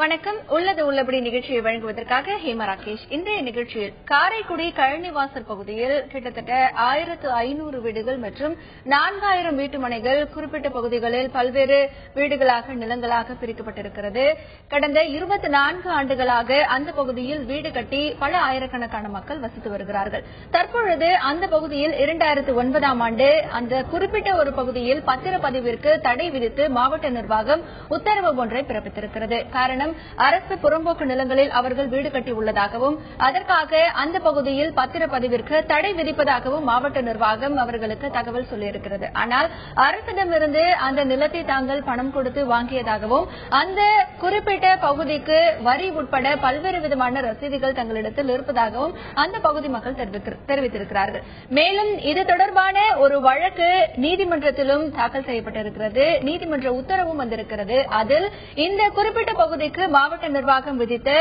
வணக்கம். உள்ளது உள்ளபடி நிகழ்ச்சியை வழங்குவதற்காக ஹேமா ராகேஷ். இன்றைய நிகழ்ச்சியில் காரைக்குடி கழனிவாசல் பகுதியில் கிட்டத்தட்ட 1500 வீடுகள் மற்றும் 4000 வீட்டு மனைகள் குறிப்பிட்ட பகுதிகளில் பல்வேறு வீடுகளாக நிலங்களாக பிரிக்கப்பட்டிருக்கிறது. கடந்த 24 ஆண்டுகளாக அந்த பகுதியில் வீடு கட்டி பல ஆயிரக்கணக்கான மக்கள் வசித்து வருகிறார்கள். தற்பொழுது அந்த பகுதியில் 2009ஆம் ஆண்டு அந்த குறிப்பிட்ட ஒரு பகுதியில் பத்திரப்பதிவிற்கு தடை விதித்து மாவட்ட நிர்வாகம் உத்தரவு ஒன்றை பிறப்பித்திருக்கிறது. காரணம், அரசு புறம்போக்கு நிலங்களில் அவர்கள் வீடு கட்டியுள்ளதாகவும் அதற்காக அந்த பகுதியில் பத்திரப்பதிவிற்கு தடை விதிப்பதாகவும் மாவட்ட நிர்வாகம் அவர்களுக்கு தகவல் சொல்லியிருக்கிறது. ஆனால் அரசிடமிருந்து அந்த நிலத்தை தாங்கள் பணம் கொடுத்து வாங்கியதாகவும் அந்த குறிப்பிட்ட பகுதிக்கு வரி உட்பட பல்வேறு விதமான ரசீதுகள் தங்களிடத்தில் இருப்பதாகவும் அந்த பகுதி மக்கள் தெரிவித்திருக்கிறார்கள். மேலும் இது தொடர்பான ஒரு வழக்கு நீதிமன்றத்திலும் தாக்கல் செய்யப்பட்டிருக்கிறது. நீதிமன்ற உத்தரவும் வந்திருக்கிறது. அதில் இந்த குறிப்பிட்ட பகுதிக்கு மாவட்ட நிர்வாகம் விதித்த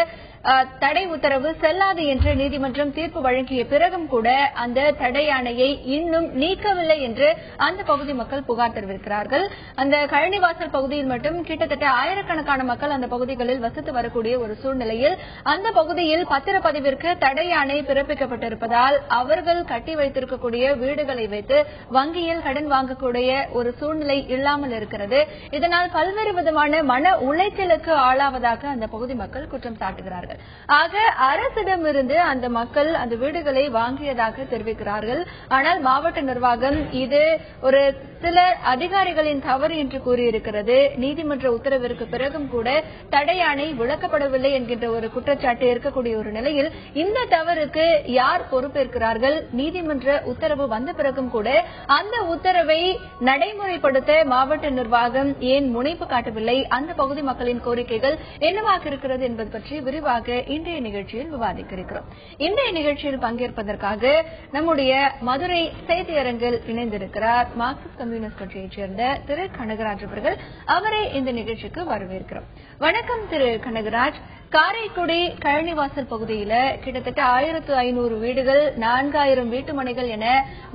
தடை உத்தரவு செல்லாது என்று நீதிமன்றம் தீர்ப்பு வழங்கிய பிறகும் கூட அந்த தடை ஆணையை இன்னும் நீக்கவில்லை என்று அந்த பகுதி மக்கள் புகார் தெரிவிக்கிறார்கள். அந்த கழனிவாசல் பகுதியில் மட்டும் கிட்டத்தட்ட ஆயிரக்கணக்கான மக்கள் அந்த பகுதிகளில் வசித்து வரக்கூடிய ஒரு சூழ்நிலையில் அந்த பகுதியில் பத்திரப்பதிவிற்கு தடை ஆணை பிறப்பிக்கப்பட்டிருப்பதால் அவர்கள் கட்டி வைத்திருக்கக்கூடிய வீடுகளை வைத்து வங்கியில் கடன் வாங்கக்கூடிய ஒரு சூழ்நிலை இல்லாமல் இருக்கிறது. இதனால் பல்வேறு விதமான மன உளைச்சலுக்கு ஆளாவதாக அந்த பகுதி மக்கள் குற்றம் சாட்டுகிறார்கள். ஆக அரசிடமிருந்து அந்த மக்கள் அந்த வீடுகளை வாங்கியதாக தெரிவிக்கிறார்கள். ஆனால் மாவட்ட நிர்வாகம் இது ஒரு சில அதிகாரிகளின் தவறு என்று கூறியிருக்கிறது. நீதிமன்ற உத்தரவிற்கு பிறகும் கூட தடை ஆணை விளக்கப்படவில்லை என்கின்ற ஒரு குற்றச்சாட்டு இருக்கக்கூடிய ஒரு நிலையில் இந்த தவறுக்கு யார் பொறுப்பேற்கிறார்கள்? நீதிமன்ற உத்தரவு வந்த பிறகும் கூட அந்த உத்தரவை நடைமுறைப்படுத்த மாவட்ட நிர்வாகம் ஏன் முனைப்பு காட்டவில்லை? அந்த பகுதி மக்களின் கோரிக்கைகள் என்னவாக இருக்கிறது என்பது பற்றி விரிவாக இன்றைய நிகழ்ச்சியில் விவாதிக்க இருக்கிறோம். இன்றைய நிகழ்ச்சியில் பங்கேற்பதற்காக நம்முடைய மதுரை செய்தியரங்கில் இணைந்திருக்கிறார் மார்க்சிஸ்ட் கம்யூனிஸ்ட் கட்சியைச் சேர்ந்த திரு கனகராஜ் அவர்கள். அவரை இந்த நிகழ்ச்சிக்கு வரவேற்கிறோம். வணக்கம் திரு கனகராஜ். காரைக்குடி கழனிவாசல் பகுதியில கிட்டத்தட்ட 1500 வீடுகள், 4000 வீட்டு மனைகள் என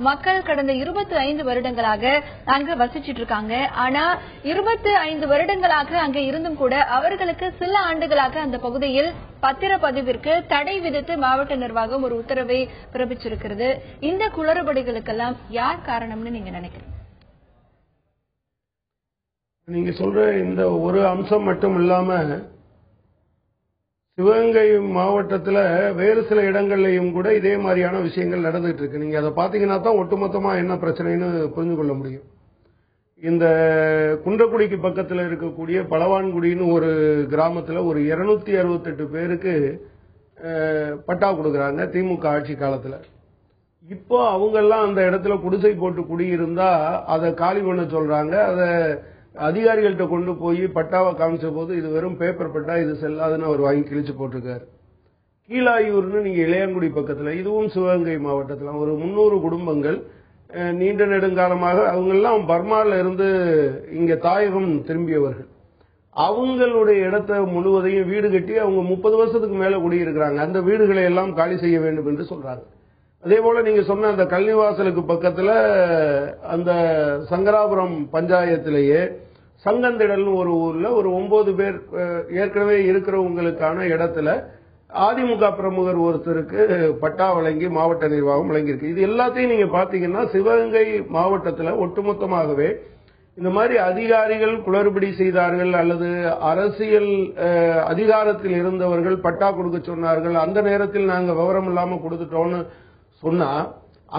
மக்கள் கடந்த 25 வருடங்களாக அங்கு வசிச்சிட்டு இருக்காங்க. ஆனா 25 வருடங்களாக அங்க இருந்தும் கூட அவர்களுக்கு சில ஆண்டுகளாக அந்த பகுதியில் பத்திரப்பதிவிற்கு தடை விதித்து மாவட்ட நிர்வாகம் ஒரு உத்தரவை பிறப்பிச்சிருக்கிறது. இந்த குளறுபடிகளுக்கெல்லாம் யார் காரணம்னு நீங்க நினைக்கிறீங்க? நீங்க சொல்ற இந்த ஒரு அம்சம் மட்டும் இல்லாம சிவகங்கை மாவட்டத்தில் வேறு சில இடங்கள்லையும் கூட இதே மாதிரியான விஷயங்கள் நடந்துட்டு இருக்கு. நீங்க அதை பாத்தீங்கன்னா தான் ஒட்டுமொத்தமா என்ன பிரச்சனைன்னு புரிஞ்சு கொள்ள முடியும். இந்த குன்றக்குடிக்கு பக்கத்தில் இருக்கக்கூடிய பலவான்குடின்னு ஒரு கிராமத்தில் ஒரு 268 பேருக்கு பட்டா கொடுக்கறாங்க திமுக ஆட்சி காலத்தில். இப்போ அவங்க எல்லாம் அந்த இடத்துல குடிசை போட்டு குடியிருந்தா அதை காலி பண்ண சொல்றாங்க. அதை அதிகாரிகள்கிட்ட கொண்டு போய் பட்டாவை காமிச்ச போது இது வெறும் பேப்பர் பட்டா, இது செல்லாதுன்னு அவர் வாங்கி கிழிச்சு போட்டிருக்காரு. கீழாயூர்னு நீங்க இளையான்குடி பக்கத்துல, இதுவும் சிவகங்கை மாவட்டத்தில் ஒரு 300 குடும்பங்கள் நீண்ட நெடுங்காலமாக அவங்க எல்லாம் பர்மால இருந்து இங்க தாயகம் திரும்பியவர்கள். அவங்களுடைய இடத்தை முழுவதையும் வீடு கட்டி அவங்க 30 வருஷத்துக்கு மேல குடியிருக்கிறாங்க. அந்த வீடுகளை எல்லாம் காலி செய்ய வேண்டும் என்று சொல்றாங்க. அதே போல நீங்க சொன்ன அந்த கள்ளிவாசலுக்கு பக்கத்துல அந்த சங்கராபுரம் பஞ்சாயத்திலேயே சங்கந்திடல்னு ஒரு ஊர்ல ஒரு 9 பேர் ஏற்கனவே இருக்கிறவங்களுக்கான இடத்துல அதிமுக பிரமுகர் ஒருத்தருக்கு பட்டா வழங்கி மாவட்ட நிர்வாகம் வழங்கியிருக்கு. இது எல்லாத்தையும் நீங்க பாத்தீங்கன்னா சிவகங்கை மாவட்டத்தில் ஒட்டுமொத்தமாகவே இந்த மாதிரி அதிகாரிகள் குளறுபடி செய்தார்கள் அல்லது அரசியல் அதிகாரத்தில் இருந்தவர்கள் பட்டா கொடுக்க சொன்னார்கள், அந்த நேரத்தில் நாங்க விவரம் இல்லாம கொடுத்துட்டோம்னு சொன்னா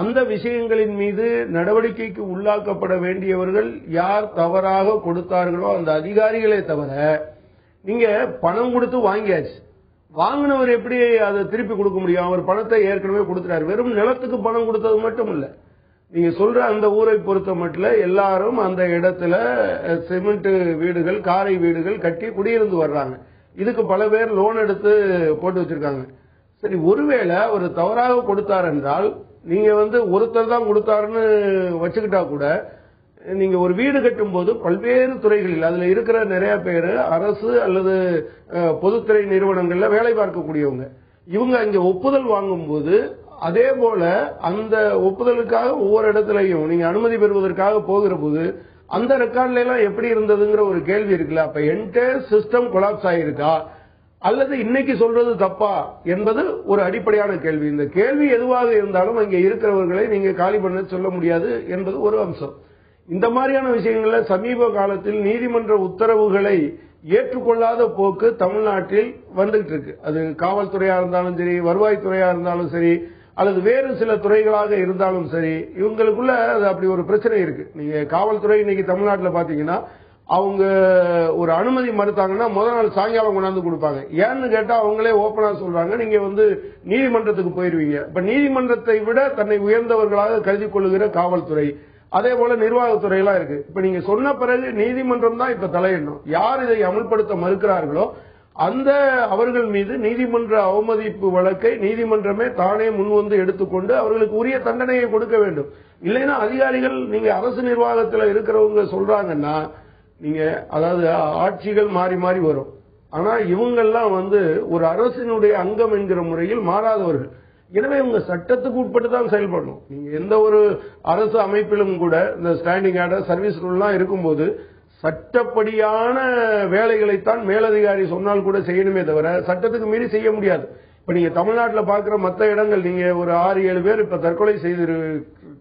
அந்த விஷயங்களின் மீது நடவடிக்கைக்கு உள்ளாக்கப்பட வேண்டியவர்கள் யார் தவறாக கொடுத்தார்களோ அந்த அதிகாரிகளே தவிர, நீங்க பணம் கொடுத்து வாங்கியாச்சு, வாங்கினவர் எப்படி அதை திருப்பி கொடுக்க முடியும்? அவர் பணத்தை ஏற்கனவே கொடுத்துட்டாரு. வெறும் நிலத்துக்கு பணம் கொடுத்தது மட்டும் இல்ல, நீங்க சொல்ற அந்த ஊரை பொறுத்த மட்டும் எல்லாரும் அந்த இடத்துல சிமெண்ட் வீடுகள், காரை வீடுகள் கட்டி குடியிருந்து வர்றாங்க. இதுக்கு பல பேர் லோன் எடுத்து போட்டு வச்சிருக்காங்க. சரி, ஒருவேளை ஒரு தவறாக கொடுத்தார் என்றால் நீங்க ஒருத்தர் தான் கொடுத்தாருன்னு வச்சுக்கிட்டா கூட, நீங்க ஒரு வீடு கட்டும் போது பல்வேறு துறைகளில் அதுல இருக்கிற நிறைய பேர் அரசு அல்லது பொதுத்துறை நிறுவனங்கள்ல வேலை பார்க்கக்கூடியவங்க. இவங்க அங்க ஒப்புதல் வாங்கும் போது அதே போல அந்த ஒப்புதலுக்காக ஒவ்வொரு இடத்துலையும் நீங்க அனுமதி பெறுவதற்காக போகிற போது அந்த ரெக்கார்ட்ல எல்லாம் எப்படி இருந்ததுங்கிற ஒரு கேள்வி இருக்குல்ல. அப்ப என்டையர் சிஸ்டம் கொலாப்ஸ் ஆயிருக்கா அல்லது இன்னைக்கு சொல்றது தப்பா என்பது ஒரு அடிப்படையான கேள்வி. இந்த கேள்வி எதுவாக இருந்தாலும் அங்கே இருக்கிறவர்களை நீங்க காலி பண்ண சொல்ல முடியாது என்பது ஒரு அம்சம். இந்த மாதிரியான விஷயங்கள்ல சமீப காலத்தில் நீதிமன்ற உத்தரவுகளை ஏற்றுக்கொள்ளாத போக்கு தமிழ்நாட்டில் வந்துகிட்டு இருக்கு. அது காவல்துறையா இருந்தாலும் சரி, வருவாய்த்துறையா இருந்தாலும் சரி, அல்லது வேறு சில துறைகளாக இருந்தாலும் சரி, இவங்களுக்குள்ள அது அப்படி ஒரு பிரச்சனை இருக்கு. நீங்க காவல்துறை இன்னைக்கு தமிழ்நாட்டில் பாத்தீங்கன்னா அவங்க ஒரு அனுமதி மறுத்தாங்கன்னா முதல் நாள் சாயங்காலம் கொண்டாந்து கொடுப்பாங்க. ஏன்னு கேட்டா அவங்களே ஓபனா சொல்றாங்க, நீங்க நீதிமன்றத்துக்கு போயிருவீங்க. இப்ப நீதிமன்றத்தை விட தன்னை உயர்ந்தவர்களாக கருதி கொள்ளுகிற காவல்துறை, அதே போல நிர்வாகத்துறை எல்லாம் இருக்கு. இப்ப நீங்க சொன்ன பிறகு நீதிமன்றம் தான் இப்ப தலையிடணும். யார் இதை அமல்படுத்த மறுக்கிறார்களோ அந்த அவர்கள் மீது நீதிமன்ற அவமதிப்பு வழக்கை நீதிமன்றமே தானே முன்வந்து எடுத்துக்கொண்டு அவர்களுக்கு உரிய தண்டனையை கொடுக்க வேண்டும். இல்லைன்னா அதிகாரிகள், நீங்க அரசு நிர்வாகத்தில் இருக்கிறவங்க சொல்றாங்கன்னா, நீங்க அதாவது ஆட்சிகள் மாறி மாறி வரும், ஆனா இவங்கெல்லாம் ஒரு அரசினுடைய அங்கம் என்கிற முறையில் மாறாதவர்கள். எனவே இவங்க சட்டத்துக்கு உட்பட்டு தான் செயல்படணும். நீங்க எந்த ஒரு அரசு அமைப்பிலும் கூட இந்த ஸ்டாண்டிங் ஆர்டர், சர்வீஸ் ரூல்லாம் இருக்கும்போது சட்டப்படியான வேலைகளைத்தான் மேலதிகாரி சொன்னால் கூட செய்யணுமே தவிர சட்டத்துக்கு மீறி செய்ய முடியாது. இப்ப நீங்க தமிழ்நாட்டில் பார்க்கிற மற்ற இடங்கள், நீங்க ஒரு 6-7 பேர் இப்ப தற்கொலை செய்து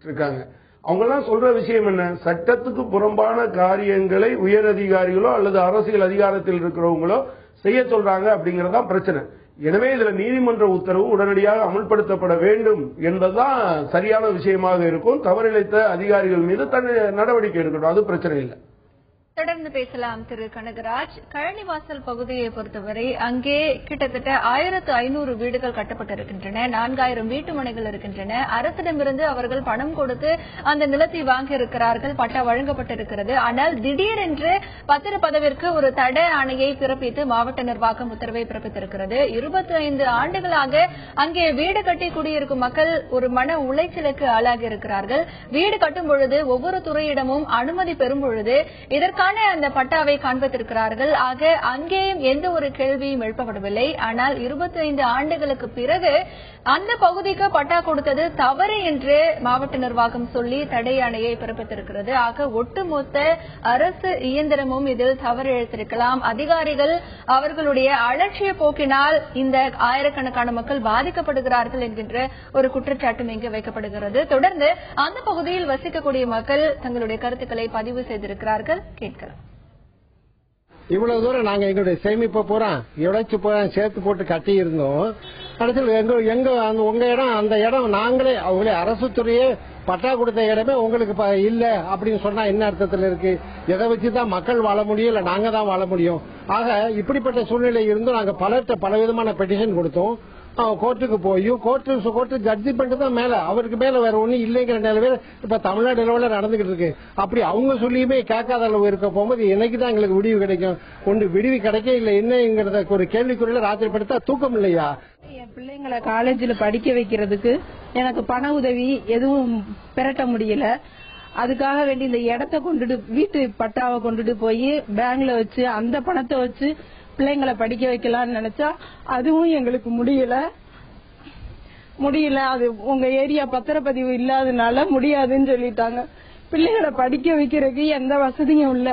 இருக்காங்க. அவங்க எல்லாம் சொல்ற விஷயம் என்ன? சட்டத்துக்கு புறம்பான காரியங்களை உயர் அதிகாரிகளோ அல்லது அரசியல் அதிகாரத்தில் இருக்கிறவங்களோ செய்ய சொல்றாங்க அப்படிங்கறதா பிரச்சனை. எனவே இதுல நீதிமன்ற உத்தரவு உடனடியாக அமல்படுத்தப்பட வேண்டும் என்பதுதான் சரியான விஷயமாக இருக்கும். தவறிழைத்த அதிகாரிகள் மீது நடவடிக்கை எடுக்கணும், அது பிரச்சனை இல்லை. தொடர்ந்து பேசலாம் திரு கனகராஜ். கழனிவாசல் பகுதியை பொறுத்தவரை அங்கே கிட்டத்தட்ட 1500 வீடுகள் கட்டப்பட்டிருக்கின்றன, 4000 வீட்டு மனைகள் இருக்கின்றன. அரசிடமிருந்து அவர்கள் பணம் கொடுத்து அந்த நிலத்தை வாங்கி இருக்கிறார்கள், பட்டா வழங்கப்பட்டிருக்கிறது. ஆனால் திடீரென்று பத்திரப்பதவிற்கு ஒரு தடை ஆணையை பிறப்பித்து மாவட்ட நிர்வாகம் உத்தரவை பிறப்பித்திருக்கிறது. 25 ஆண்டுகளாக அங்கே வீடு கட்டி குடியிருக்கும் மக்கள் ஒரு மன உளைச்சலுக்கு ஆளாகி இருக்கிறார்கள். வீடு கட்டும் பொழுது ஒவ்வொரு துறையிடமும் அனுமதி பெறும் பொழுது இதற்கு அந்த பட்டாவை காண்பித்திருக்கிறார்கள். ஆக அங்கேயும் எந்த ஒரு கேள்வியும் எழுப்பப்படவில்லை. ஆனால் 25 ஆண்டுகளுக்கு பிறகு அந்த பகுதிக்கு பட்டா கொடுத்தது தவறு என்று மாவட்ட நிர்வாகம் சொல்லி தடை ஆணையை பிறப்பித்திருக்கிறது. ஆக ஒட்டுமொத்த அரசு இயந்திரமும் இதில் தவறு இழைத்திருக்கலாம். அதிகாரிகள் அவர்களுடைய அலட்சிய போக்கினால் இந்த ஆயிரக்கணக்கான மக்கள் பாதிக்கப்படுகிறார்கள் என்கின்ற ஒரு குற்றச்சாட்டும் இங்கு வைக்கப்படுகிறது. தொடர்ந்து அந்த பகுதியில் வசிக்கக்கூடிய மக்கள் தங்களுடைய கருத்துக்களை பதிவு செய்திருக்கிறார்கள். இவ்வளவு தூரம் நாங்க எங்களுடைய சேமிப்பை பூரா உழைச்சு சேர்த்து போட்டு கட்டி இருந்தோம். கடைசியில் உங்க இடம், அந்த இடம் நாங்களே அவங்களே அரசு துறையே பட்டா கொடுத்த இடமே உங்களுக்கு இல்ல அப்படின்னு சொன்னா என்ன அர்த்தத்தில் இருக்கு? எதை வச்சுதான் மக்கள் வாழ முடியும், இல்ல நாங்க தான் வாழ முடியும்? ஆக இப்படிப்பட்ட சூழ்நிலை இருந்தும் நாங்க பல விதமான பெட்டிஷன் கொடுத்தோம். கோர்ட்டுக்கு போய் கோர்ட்டு ஜட்ஜ்மெண்ட் தான் மேல, அவருக்கு மேல வேற ஒண்ணு இல்லைங்கிற நிலைமை இப்ப தமிழ்நாடு லெவலில் நடந்துகிட்டு இருக்கு. அப்படி அவங்க சொல்லியுமே கேட்காத அளவு இருக்க போகும்போது என்னைக்கு தான் எங்களுக்கு விடிவு கிடைக்கும்? ஒன்று விடிவு கிடைக்க இல்ல என்னங்கிறத ஒரு கேள்விக்குறியில ராத்திரி படுத்தா தூக்கம் இல்லையா? என் பிள்ளைங்களை காலேஜில் படிக்க வைக்கிறதுக்கு எனக்கு பண உதவி எதுவும் பெறட்ட முடியல. அதுக்காக வேண்டி இந்த இடத்த கொண்டுட்டு வீட்டு பட்டாவை கொண்டுட்டு போய் பேங்க்ல வச்சு அந்த பணத்தை வச்சு பிள்ளைங்களை படிக்க வைக்கலாம்னு நினைச்சா அதுவும் எங்களுக்கு முடியல. அது உங்க ஏரியா பத்திரப்பதிவு இல்லாதனால முடியாதுன்னு சொல்லிட்டாங்க. பிள்ளைகளை படிக்க வைக்கிறதுக்கு எந்த வசதியும் இல்ல.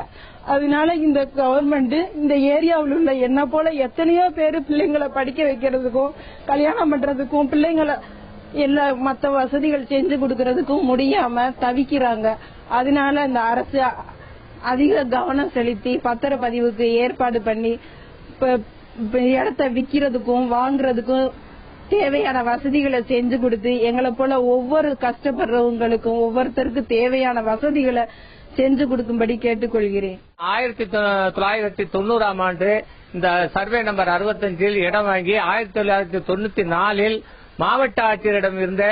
அதனால இந்த கவர்மெண்ட் இந்த ஏரியாவில் உள்ள என்ன போல எத்தனையோ பேரு பிள்ளைங்களை படிக்க வைக்கிறதுக்கும் கல்யாணம் பண்றதுக்கும் பிள்ளைங்களை எல்லா மற்ற வசதிகள் செஞ்சு கொடுக்கறதுக்கும் முடியாம தவிக்கிறாங்க. அதனால இந்த அரசு அதிக கவனம் செலுத்தி பத்திரப்பதிவுக்கு ஏற்பாடு பண்ணி இடத்தை விக்கிறதுக்கும் வாங்குறதுக்கும் தேவையான வசதிகளை செஞ்சு கொடுத்து எங்களை போல ஒவ்வொரு கஷ்டப்படுறவங்களுக்கும் ஒவ்வொருத்தருக்கு தேவையான வசதிகளை செஞ்சு கொடுக்கும்படி கேட்டுக்கொள்கிறேன். 1990ஆம் ஆண்டு இந்த சர்வே நம்பர் 65 இடம் வாங்கி 1994 மாவட்ட ஆட்சியரிடம் இருந்த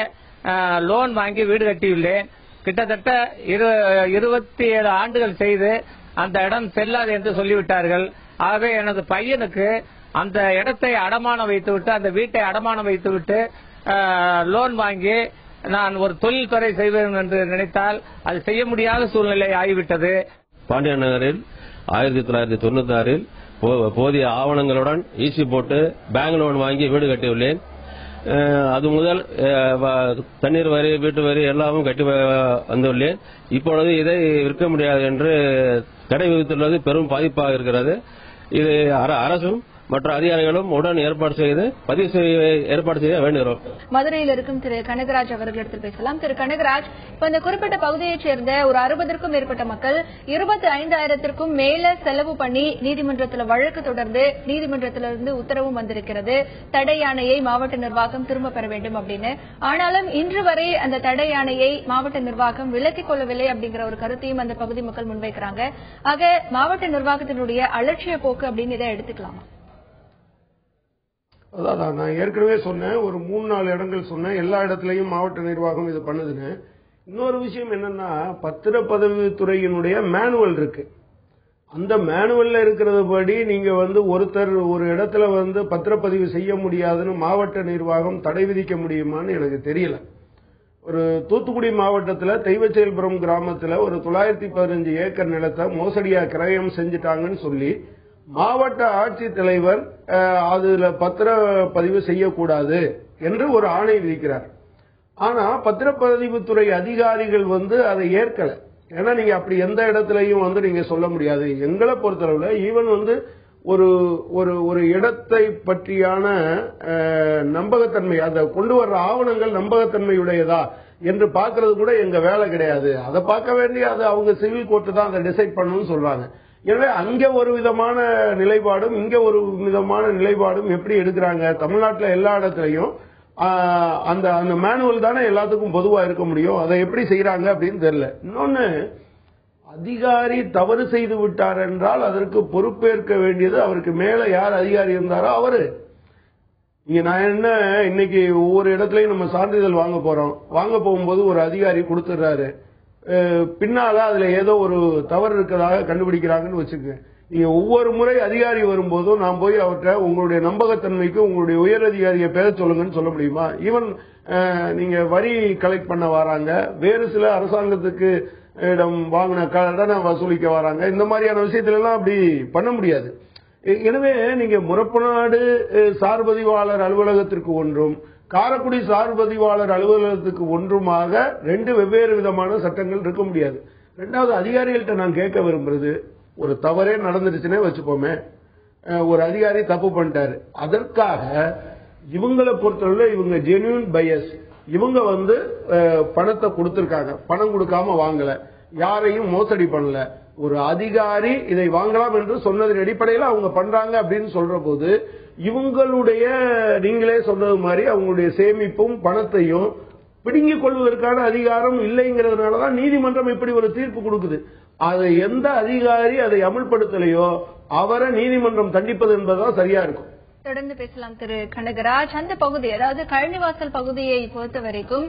லோன் வாங்கி வீடு கட்டியுள்ளேன். கிட்டத்தட்ட 27 ஆண்டுகள் செய்து அந்த இடம் செல்லாது என்று சொல்லிவிட்டார்கள். ஆகவே எனது பையனுக்கு அந்த இடத்தை அடமானம் வைத்துவிட்டு, அந்த வீட்டை அடமானம் வைத்துவிட்டு லோன் வாங்கி நான் ஒரு தொழில் துறை செய்வேன் என்று நினைத்தால் அது செய்ய முடியாத சூழ்நிலை ஆகிவிட்டது. பாண்டியன் நகரில் 1996 போதிய ஆவணங்களுடன் ஈசி போட்டு பேங்க் லோன் வாங்கி வீடு கட்டியுள்ளேன். அது முதல் தண்ணீர் வரி, வீட்டு வரி எல்லாமும் கட்டி வந்துள்ளேன். இப்பொழுது இதை விற்க முடியாது என்று தடை விதித்துள்ளது பெரும் பாதிப்பாக இருக்கிறது. இது அரசும் மற்ற அதிகாரிகளும் உடன் ஏற்பாடு செய்து ஏற்பாடு செய்ய வேண்டுகிறோம். மதுரையில் இருக்கும் திரு கனகராஜ் அவர்களிடத்தில் பேசலாம். திரு கனகராஜ், இப்ப இந்த குறிப்பிட்ட பகுதியைச் சேர்ந்த ஒரு 60க்கும் மேற்பட்ட மக்கள் 25,000க்கும் மேல செலவு பண்ணி நீதிமன்றத்தில் வழக்கு தொடர்ந்து நீதிமன்றத்திலிருந்து உத்தரவும் வந்திருக்கிறது, தடை யானையை மாவட்ட நிர்வாகம் திரும்ப பெற வேண்டும் அப்படின்னு. ஆனாலும் இன்று வரை அந்த தடை யானையை மாவட்ட நிர்வாகம் விலக்கிக் கொள்ளவில்லை அப்படிங்கிற ஒரு கருத்தையும் அந்த பகுதி மக்கள் முன்வைக்கிறாங்க. ஆக மாவட்ட நிர்வாகத்தினுடைய அலட்சிய போக்கு அப்படின்னு இதை எடுத்துக்கலாமா? அதான் நான் ஏற்கனவே சொன்னேன், ஒரு 3-4 இடங்கள் சொன்னேன், எல்லா இடத்துலயும் மாவட்ட நிர்வாகம் இது பண்ணுதுன்னு. இன்னொரு விஷயம் என்னன்னா, பத்திரப்பதிவுத்துறையினுடைய மேனுவல் இருக்கு. அந்த மேனுவல்ல இருக்கிறது படி நீங்க ஒருத்தர் ஒரு இடத்துல பத்திரப்பதிவு செய்ய முடியாதுன்னு மாவட்ட நிர்வாகம் தடை விதிக்க முடியுமான்னு எனக்கு தெரியல. ஒரு தூத்துக்குடி மாவட்டத்தில் தெய்வச்செயல்புரம் கிராமத்தில் ஒரு 915 ஏக்கர் நிலத்தை மோசடியா கிரயம் செஞ்சுட்டாங்கன்னு சொல்லி மாவட்ட ஆட்சித்தலைவர் அதுல பத்திரப்பதிவு செய்யக்கூடாது என்று ஒரு ஆணை விதிக்கிறார். ஆனா பத்திரப்பதிவுத்துறை அதிகாரிகள் அதை ஏற்கல. ஏன்னா நீங்க அப்படி எந்த இடத்துலயும் நீங்க சொல்ல முடியாது. எங்களை பொறுத்தளவுல ஈவன் ஒரு இடத்தை பற்றியான நம்பகத்தன்மை, அதை கொண்டு வர்ற ஆவணங்கள் நம்பகத்தன்மையுடையதா என்று பார்க்கறது கூட எங்க வேலை கிடையாது. அதை பார்க்க வேண்டிய அது அவங்க சிவில் கோர்ட்டு தான் அதை டிசைட் பண்ணணும்னு சொல்றாங்க. எனவே அங்க ஒரு விதமான நிலைப்பாடும் இங்க ஒரு விதமான நிலைப்பாடும் எப்படி எடுக்கிறாங்க? தமிழ்நாட்டில் எல்லா இடத்துலையும் அந்த மேனுவல் தானே எல்லாத்துக்கும் பொதுவா இருக்க முடியும். அதை எப்படி செய்யறாங்க அப்படின்னு தெரியல. இன்னொன்னு, அதிகாரி தவறு செய்து விட்டார் என்றால் அதற்கு பொறுப்பேற்க வேண்டியது அவருக்கு மேல யார் அதிகாரி இருந்தாரோ அவரு. இங்க நான் என்ன, இன்னைக்கு ஒவ்வொரு இடத்துலயும் நம்ம சான்றிதழ் வாங்க போறோம், வாங்க போகும்போது ஒரு அதிகாரி கொடுத்துடுறாரு, பின்னால அதுல ஏதோ ஒரு தவறு இருக்கிறதாக கண்டுபிடிக்கிறாங்கன்னு வச்சுக்கோங்க. நீங்க ஒவ்வொரு முறை அதிகாரி வரும்போதும் நான் போய் அவர்கிட்ட உங்களுடைய நம்பகத்தன்மைக்கு உங்களுடைய உயர் அதிகாரியை பேச சொல்லுங்கன்னு சொல்ல முடியுமா? ஈவன் நீங்க வரி கலெக்ட் பண்ண வராங்க, வேறு சில அரசாங்கத்துக்கு இடம் வாங்கின கடனை வசூலிக்க வராங்க, இந்த மாதிரியான விஷயத்துல எல்லாம் அப்படி பண்ண முடியாது. எனவே நீங்க முறப்பநாடு சார்பதிவாளர் அலுவலகத்திற்கு ஒன்றும் காரைக்குடி சார்பதிவாளர் அலுவலகத்துக்கு ஒன்றுமாக 2 வெவ்வேறு விதமான சட்டங்கள் இருக்க முடியாது. ரெண்டாவது, அதிகாரிகள்கிட்ட நான் கேட்க விரும்புறது, ஒரு தவறே நடந்துருச்சுன்னே வச்சுப்போமே, ஒரு அதிகாரி தப்பு பண்ணிட்டாரு, அதற்காக இவங்களை பொறுத்தவரை இவங்க ஜென்யூன் பயஸ், இவங்க பணத்தை கொடுத்திருக்காங்க, பணம் கொடுக்காம வாங்கல, யாரையும் மோசடி பண்ணல, ஒரு அதிகாரி இதை வாங்கலாம் என்று சொன்னதன் அடிப்படையில் அவங்க பண்றாங்க அப்படின்னு சொல்ற போது இவங்களுடைய, நீங்களே சொன்னது மாதிரி அவங்களுடைய சேமிப்பும் பணத்தையும் பிடுங்கிக் கொள்வதற்கான அதிகாரம் இல்லைங்கிறதுனாலதான் நீதிமன்றம் இப்படி ஒரு தீர்ப்பு கொடுக்குது. அதை எந்த அதிகாரி அதை அமல்படுத்தலையோ அவரை நீதிமன்றம் தண்டிப்பது என்பதுதான் சரியா இருக்கும். தொடர்ந்து பேசலாம் திரு கனகராஜ். அந்த பகுதி, அதாவது கழனிவாசல் பகுதியை பொறுத்த வரைக்கும்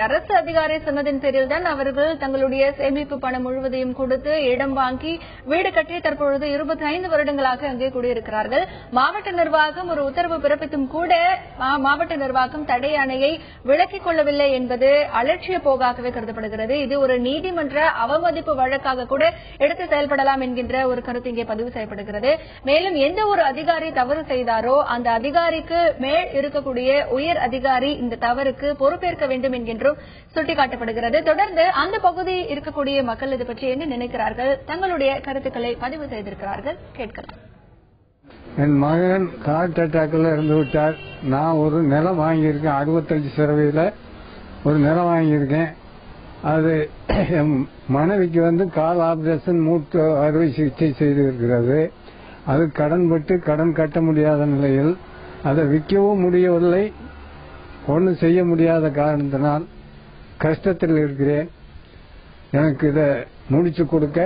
அரசு அதிகாரி சொன்னதின் பேரில் தான் அவர்கள் தங்களுடைய சேமிப்பு பணம் முழுவதையும் கொடுத்து இடம் வாங்கி வீடு கட்டி தற்பொழுது 25 வருடங்களாக அங்கே குடியிருக்கிறார்கள். மாவட்ட நிர்வாகம் ஒரு உத்தரவு பிறப்பித்தும் கூட மாவட்ட நிர்வாகம் தடை யானையை விலக்கிக் கொள்ளவில்லை என்பது அலட்சிய போக்காகவே கருதப்படுகிறது. இது ஒரு நீதிமன்ற அவமதிப்பு வழக்காக கூட எடுத்து செயல்படலாம் என்கின்ற ஒரு கருத்து இங்கே பதிவு செய்யப்படுகிறது. மேலும் எந்த ஒரு அதிகாரி தவறு செய்தாரோ அந்த அதிகாரிக்கு மேல் இருக்கக்கூடிய உயர் அதிகாரி இந்த தவறுக்கு பொறுப்பேற்க வேண்டும் என்கின்றும் சுட்டிக்காட்டப்படுகிறது. தொடர்ந்து அந்த பகுதி இருக்கக்கூடிய மக்கள் இது பற்றி என்ன நினைக்கிறார்கள், தங்களுடைய கருத்துக்களை பதிவு செய்திருக்கிறார்கள், கேட்கலாம். என் மகன் ஹார்ட் அட்டாக்ல இருந்து விட்டார். நான் ஒரு நிலம் வாங்கியிருக்கேன், 65 ஒரு நிலம் வாங்கியிருக்கேன். அது என் மனைவிக்கு கால் ஆபரேஷன், மூட்டு அறுவை சிகிச்சை செய்து இருக்கிறது. அது கடன் கட்ட முடியாத நிலையில் அதை விற்கவும் முடியவில்லை, ஒன்றும் செய்ய முடியாத காரணத்தினால் கஷ்டத்தில் இருக்கிறேன். எனக்கு இதை முடிச்சு கொடுக்க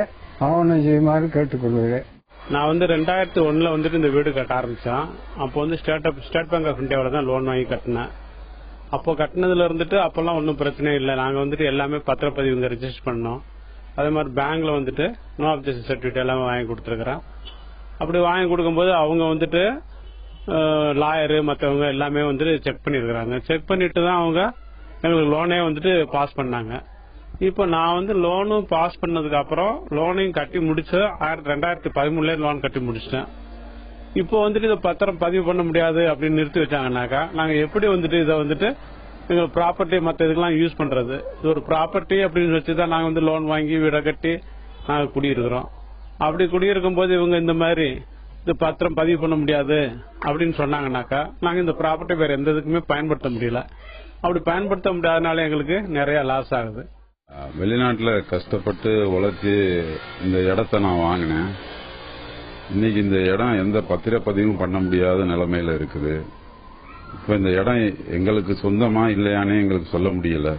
ஆவணம் செய்யுமாறு கேட்டுக்கொள்கிறேன். நான் 2001 இந்த வீடு கட்ட ஆரம்பிச்சேன். அப்போ ஸ்டேட் பேங்க் ஆஃப் இந்தியாவில தான் லோன் வாங்கி கட்டினேன். அப்போ கட்டினதுல அப்பெல்லாம் ஒன்றும் பிரச்சனை இல்லை. நாங்க எல்லாமே பத்திரப்பதிவு ரெஜிஸ்டர் பண்ணோம். அதே மாதிரி பேங்க்ல நோ அப்ஜெக்ஷன் சர்டிபிகேட் எல்லாமே வாங்கி கொடுத்துருக்கிறேன். அப்படி வாங்கி கொடுக்கும்போது அவங்க லாயரு மற்றவங்க எல்லாமே செக் பண்ணிருக்கிறாங்க. செக் பண்ணிட்டு தான் அவங்க எங்களுக்கு லோனே பாஸ் பண்ணாங்க. இப்போ நான் லோனும் பாஸ் பண்ணதுக்கு அப்புறம் லோனையும் கட்டி முடிச்சு 2013 லோன் கட்டி முடிச்சிட்டேன். இப்போ வந்துட்டு இதை பத்திரம் பதிவு பண்ண முடியாது அப்படின்னு நிறுத்தி வச்சாங்கன்னாக்கா நாங்க எப்படி வந்துட்டு இதை வந்துட்டு எங்க ப்ராப்பர்ட்டி மற்ற இதுக்கெல்லாம் யூஸ் பண்றது? இது ஒரு ப்ராப்பர்ட்டி அப்படின்னு வச்சுதான் நாங்க வந்து லோன் வாங்கி வீடை கட்டி நாங்க குடியிருக்கிறோம். அப்படி குடியிருக்கும் போது இவங்க இந்த மாதிரி இது பத்திரம் பதிவு பண்ண முடியாது அப்படின்னு சொன்னாங்கன்னாக்கா நாங்க இந்த ப்ராப்பர்ட்டி வேற எந்த இதுக்குமே பயன்படுத்த முடியல. அப்படி பயன்படுத்த முடியாதனால எங்களுக்கு நிறைய லாஸ் ஆகுது. வெளிநாட்டுல கஷ்டப்பட்டு உழைச்சி இந்த இடத்த நான் வாங்கினேன். இன்னைக்கு இந்த இடம் எந்த பத்திரப்பதிவும் பண்ண முடியாத நிலைமையில இருக்குது. இப்ப இந்த இடம் எங்களுக்கு சொந்தமா இல்லையானே எங்களுக்கு சொல்ல முடியல.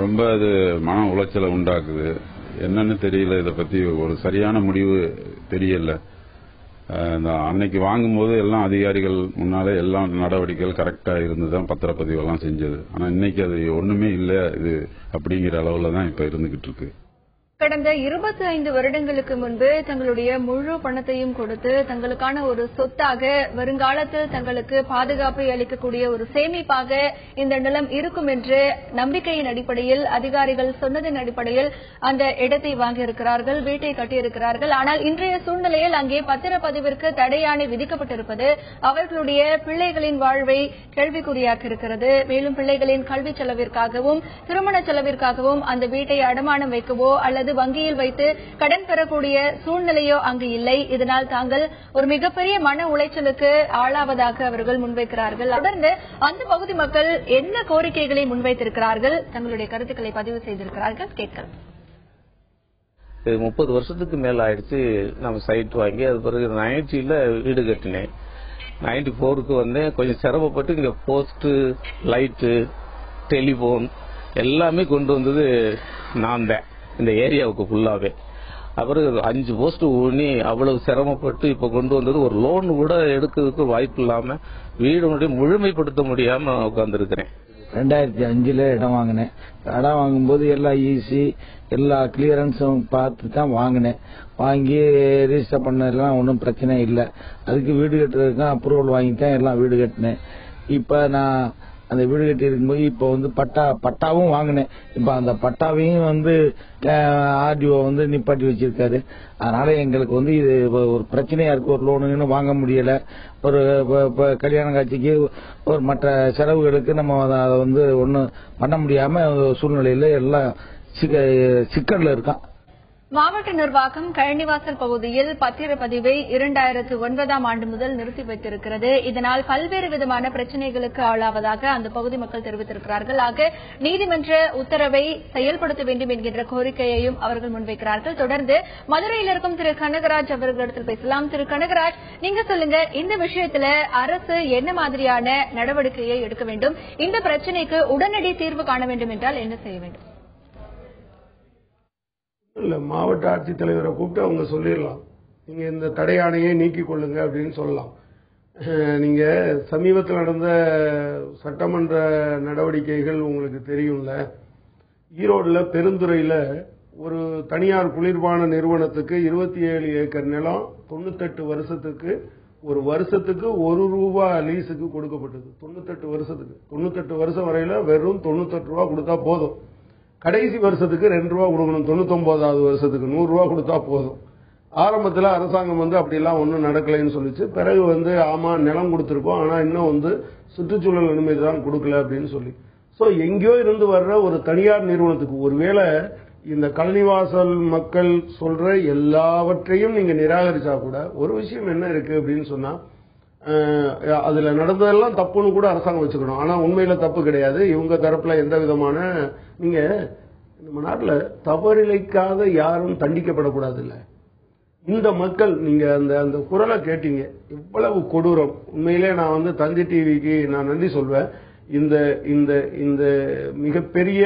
ரொம்ப அது மன உளைச்சலை உண்டாக்குது. என்னன்னு தெரியல. இதை பத்தி ஒரு சரியான முடிவு தெரியல. அன்னைக்கு வாங்கும்போது எல்லாம் அதிகாரிகள் முன்னாலே எல்லாம் நடவடிக்கைகள் கரெக்டா இருந்துதான் பத்திரப்பதிவு எல்லாம் செஞ்சது. ஆனா இன்னைக்கு அது ஒண்ணுமே இல்ல இது அப்படிங்கிற அளவுல தான் இப்ப இருந்துகிட்டு இருக்கு. கடந்த 25 வருடங்களுக்கு முன்பு தங்களுடைய முழு பணத்தையும் கொடுத்து தங்களுக்கான ஒரு சொத்தாக வருங்காலத்தில் தங்களுக்கு பாதுகாப்பை அளிக்கக்கூடிய ஒரு சேமிப்பாக இந்த நிலம் இருக்கும் என்று நம்பிக்கையின் அடிப்படையில் அதிகாரிகள் சொன்னதின் அடிப்படையில் அந்த இடத்தை வாங்கியிருக்கிறார்கள், வீட்டை கட்டியிருக்கிறார்கள். ஆனால் இன்றைய சூழ்நிலையில் அங்கே பத்திரப்பதிவிற்கு தடையாணை விதிக்கப்பட்டிருப்பது அவர்களுடைய பிள்ளைகளின் வாழ்வை கேள்விக்குறியாக்கி இருக்கிறது. மேலும் பிள்ளைகளின் கல்வி செலவிற்காகவும் திருமண செலவிற்காகவும் அந்த வீட்டை அடமானம் வைக்கவோ அல்லது வங்கியில் வைத்து கடன் பெறக்கூடிய சூழ்நிலையோ அங்கு இல்லை. இதனால் தாங்கள் ஒரு மிகப்பெரிய மன உளைச்சலுக்கு ஆளாவதாக அவர்கள் முன்வைக்கிறார்கள். தொடர்ந்து அந்த பகுதி மக்கள் என்ன கோரிக்கைகளை முன்வைத்திருக்கிறார்கள், தங்களுடைய கருத்துக்களை பதிவு செய்திருக்கிறார்கள், கேட்கலாம். 30 வருஷத்துக்கு மேல ஆயிடுச்சு நம்ம சைட் வாங்கி. அது பிறகு 90ல வீடு கட்டினேன். 94க்கு வந்தேன். கொஞ்சம் சிரமப்பட்டு இங்க போஸ்ட், லைட்டு, டெலிபோன் எல்லாமே கொண்டு வந்தது நான் தான் இந்த ஏரியாவுக்கு ஃபுல்லாவே. அப்புறம் 5 போஸ்ட் ஊனி அவ்வளவு சிரமப்பட்டு இப்ப கொண்டு வந்தது ஒரு லோன் கூட எடுக்கிறதுக்கு வாய்ப்பு இல்லாம வீடு முழுமைப்படுத்த முடியாம உட்கார்ந்துருக்கிறேன். 2005ல இடம் வாங்கினேன். இடம் வாங்கும்போது எல்லா ஈஸி எல்லா கிளியரன்ஸும் பார்த்து தான் வாங்கினேன். வாங்கி ரிஜிஸ்டர் பண்ணதெல்லாம் ஒன்றும் பிரச்சனை இல்லை. அதுக்கு வீடு கட்டுறதுக்கு அப்ரூவல் வாங்கிட்டேன், எல்லாம் வீடு கட்டினேன். இப்ப நான் அந்த வீடு கட்டி இருக்கும்போது இப்ப வந்து பட்டாவும் வாங்கினேன். இப்ப அந்த பட்டாவையும் வந்து ஆர்டிஓ வந்து நிப்பாட்டி வச்சிருக்காரு. அதனால எங்களுக்கு வந்து இது ஒரு பிரச்சனையா இருக்கு. ஒரு லோனு வாங்க முடியல. ஒரு கல்யாண காட்சிக்கு ஒரு மற்ற செலவுகளுக்கு நம்ம அதை வந்து ஒன்னும் பண்ண முடியாம சூழ்நிலையில எல்லாம் சிக்கல்ல இருக்கான். மாவட்ட நிர்வாகம் கழனிவாசல் பகுதியில் பத்திரப்பதிவை 2009ஆம் ஆண்டு முதல் நிறுத்தி வைத்திருக்கிறது. இதனால் பல்வேறு விதமான பிரச்சனைகளுக்கு ஆளாவதாக அந்த பகுதி மக்கள் தெரிவித்திருக்கிறார்கள். ஆக நீதிமன்ற உத்தரவை செயல்படுத்த வேண்டும் என்கின்ற கோரிக்கையையும் அவர்கள் முன்வைக்கிறார்கள். தொடர்ந்து மதுரையில் இருக்கும் திரு கனகராஜ் அவர்களிடத்தில் பேசலாம். திரு கனகராஜ், நீங்க சொல்லுங்க, இந்த விஷயத்துல அரசு என்ன மாதிரியான நடவடிக்கையை எடுக்க வேண்டும்? இந்த பிரச்சனைக்கு உடனடி தீர்வு காண வேண்டும் என்றால் என்ன செய்ய வேண்டும்? இல்ல, மாவட்ட ஆட்சித்தலைவரை கூப்பிட்டு அவங்க சொல்லிடலாம், நீங்க இந்த தடையாணையை நீக்கிக் கொள்ளுங்க அப்படின்னு சொல்லலாம். நீங்க சமீபத்தில் நடந்த சட்டமன்ற நடவடிக்கைகள் உங்களுக்கு தெரியும்ல. ஈரோடுல பெருந்துறையில ஒரு தனியார் குளிர்பான நிறுவனத்துக்கு 27 ஏக்கர் நிலம் 98 வருஷத்துக்கு ஒரு வருஷத்துக்கு ₹1 லீஸுக்கு கொடுக்கப்பட்டது. 98 வருஷத்துக்கு 98 வருஷம் வரையில வெறும் ₹98 கொடுத்தா போதும். கடைசி வருஷத்துக்கு ₹2 கொடுக்கணும். 99வது வருஷத்துக்கு ₹100 கொடுத்தா போதும். ஆரம்பத்தில் அரசாங்கம் வந்து அப்படிலாம் ஒன்றும் நடக்கலைன்னு சொல்லிச்சு. பிறகு வந்து ஆமா நிலம் கொடுத்துருக்கோம், ஆனா இன்னும் வந்து சுற்றுச்சூழல் அனுமதி தான் கொடுக்கல அப்படின்னு சொல்லி. சோ எங்கேயோ இருந்து வர்ற ஒரு தனியார் நிறுவனத்துக்கு ஒருவேளை இந்த கழனிவாசல் மக்கள் சொல்ற எல்லாவற்றையும் நீங்க நிராகரிச்சா கூட ஒரு விஷயம் என்ன இருக்கு அப்படின்னு சொன்னா, அதுல நடந்ததெல்லாம் தப்புன்னு கூட அரசாங்கம் வச்சுக்கணும். ஆனா உண்மையில தப்பு கிடையாது. இவங்க தரப்புல எந்த விதமான, நீங்க நம்ம நாட்டுல தவறிழைக்காத யாரும் தண்டிக்கப்படக்கூடாது இல்ல. இந்த மக்கள், நீங்க அந்த குரலை கேட்டீங்க, இவ்வளவு கொடூரம். உண்மையிலே நான் வந்து தந்தி டிவிக்கு நான் நன்றி சொல்வேன். இந்த இந்த இந்த மிகப்பெரிய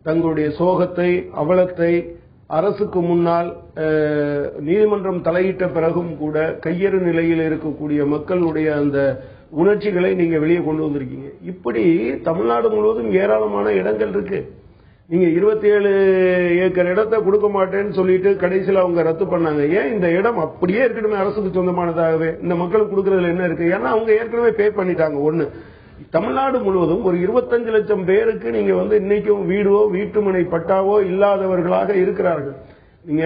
தங்களுடைய சோகத்தை, அவலத்தை அரசுக்கு முன்னால் நீதிமன்றம் தலையிட்ட பிறகும் கூட கையறு நிலையில் இருக்கக்கூடிய மக்களுடைய அந்த உணர்ச்சிகளை நீங்க வெளியே கொண்டு வந்திருக்கீங்க. இப்படி தமிழ்நாடு முழுவதும் ஏராளமான இடங்கள் இருக்கு. நீங்க 27 ஏக்கர் இடத்தை கொடுக்க மாட்டேன்னு சொல்லிட்டு கடைசியில் அவங்க ரத்து பண்ணாங்க. ஏன் இந்த இடம் அப்படியே இருக்கணுமே, அரசுக்கு சொந்தமானதாகவே இந்த மக்களுக்கு கொடுக்கறதுல என்ன இருக்கு? ஏன்னா அவங்க ஏற்கனவே பே பண்ணிட்டாங்க. ஒண்ணு, தமிழ்நாடு முழுவதும் ஒரு 25 லட்சம் பேருக்கு நீங்க வந்து இன்னைக்கும் வீடோ வீட்டுமனை பட்டாவோ இல்லாதவர்களாக இருக்கிறார்கள். நீங்க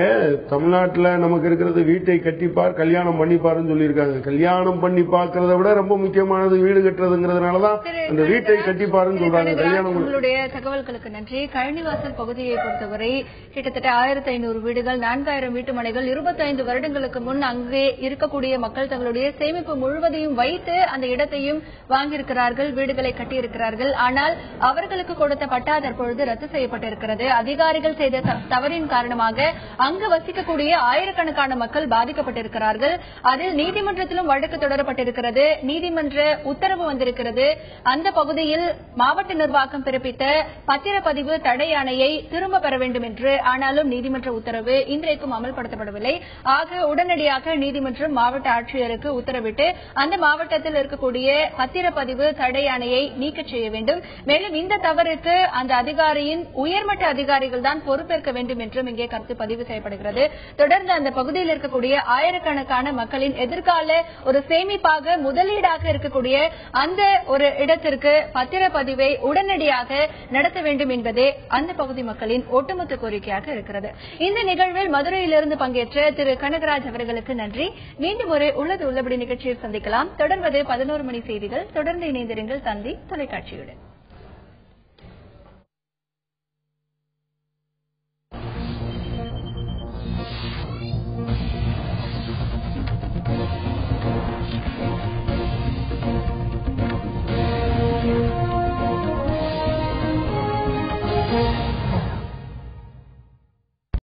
தமிழ்நாட்டுல நமக்கு இருக்கிறது வீட்டை கட்டிப்பார் கல்யாணம் பண்ணிப்பாருன்னு சொல்லியிருக்காங்க. கல்யாணம் பண்ணி பார்க்கறத விட ரொம்ப முக்கியமானது வீடு கட்டுறதுங்கிறதுனாலதான் அந்த வீட்டை கட்டிப்பாருன்னு சொல்றாங்க. கல்யாணம். உங்களுடைய தகவல்களுக்கு நன்றி. கழனிவாசல் பகுதியை பொறுத்தவரை கிட்டத்தட்ட 1500 வீடுகள், 4000 வீட்டு மனைகள், 25 வருடங்களுக்கு முன் அங்கே இருக்கக்கூடிய மக்கள் தங்களுடைய சேமிப்பு முழுவதையும் வைத்து அந்த இடத்தையும் வாங்கியிருக்கிறார்கள், வீடுகளை கட்டியிருக்கிறார்கள். ஆனால் அவர்களுக்கு கொடுத்த பட்டா தற்பொழுது ரத்து செய்யப்பட்டிருக்கிறது. அதிகாரிகள் செய்த தவறின் காரணமாக அங்கு வசிக்கக்கூடிய ஆயிரக்கணக்கான மக்கள் பாதிக்கப்பட்டிருக்கிறார்கள். அதில் நீதிமன்றத்திலும் வழக்கு தொடரப்பட்டிருக்கிறது. நீதிமன்ற உத்தரவு வந்திருக்கிறது. அந்த பகுதியில் மாவட்ட நிர்வாகம் பிறப்பித்த பத்திரப்பதிவு தடை ஆணையை திரும்ப பெற வேண்டும் என்று. ஆனாலும் நீதிமன்ற உத்தரவு இன்றைக்கும் அமல்படுத்தப்படவில்லை. ஆக உடனடியாக நீதிமன்றம் மாவட்ட ஆட்சியருக்கு உத்தரவிட்டு அந்த மாவட்டத்தில் இருக்கக்கூடிய பத்திரப்பதிவு தடை ஆணையை நீக்க செய்ய வேண்டும். மேலும் இந்த தவறுக்கு அந்த அதிகாரியின் உயர்மட்ட அதிகாரிகள் தான் பொறுப்பேற்க வேண்டும் என்றும் இங்கே கருத்து பதிவு செய்யப்படுகிறது. தொடர்ந்து அந்த பகுதியில் இருக்கக்கூடிய ஆயிரக்கணக்கான மக்களின் எதிர்கால ஒரு சேமிப்பாக முதலீடாக இருக்கக்கூடிய அந்த ஒரு இடத்திற்கு பத்திரப்பதிவை உடனடியாக நடத்த வேண்டும் என்பதே அந்த பகுதி மக்களின் ஒட்டுமொத்த கோரிக்கையாக இருக்கிறது. இந்த நிகழ்வில் மதுரையிலிருந்து பங்கேற்ற திரு கனகராஜ் அவர்களுக்கு நன்றி. மீண்டும் ஒரு உள்ளது உள்ளபடி நிகழ்ச்சியில் சந்திக்கலாம். தொடர்வது 11 மணி செய்திகள். தொடர்ந்து இணைந்திருங்கள் தந்தி தொலைக்காட்சியுடன்.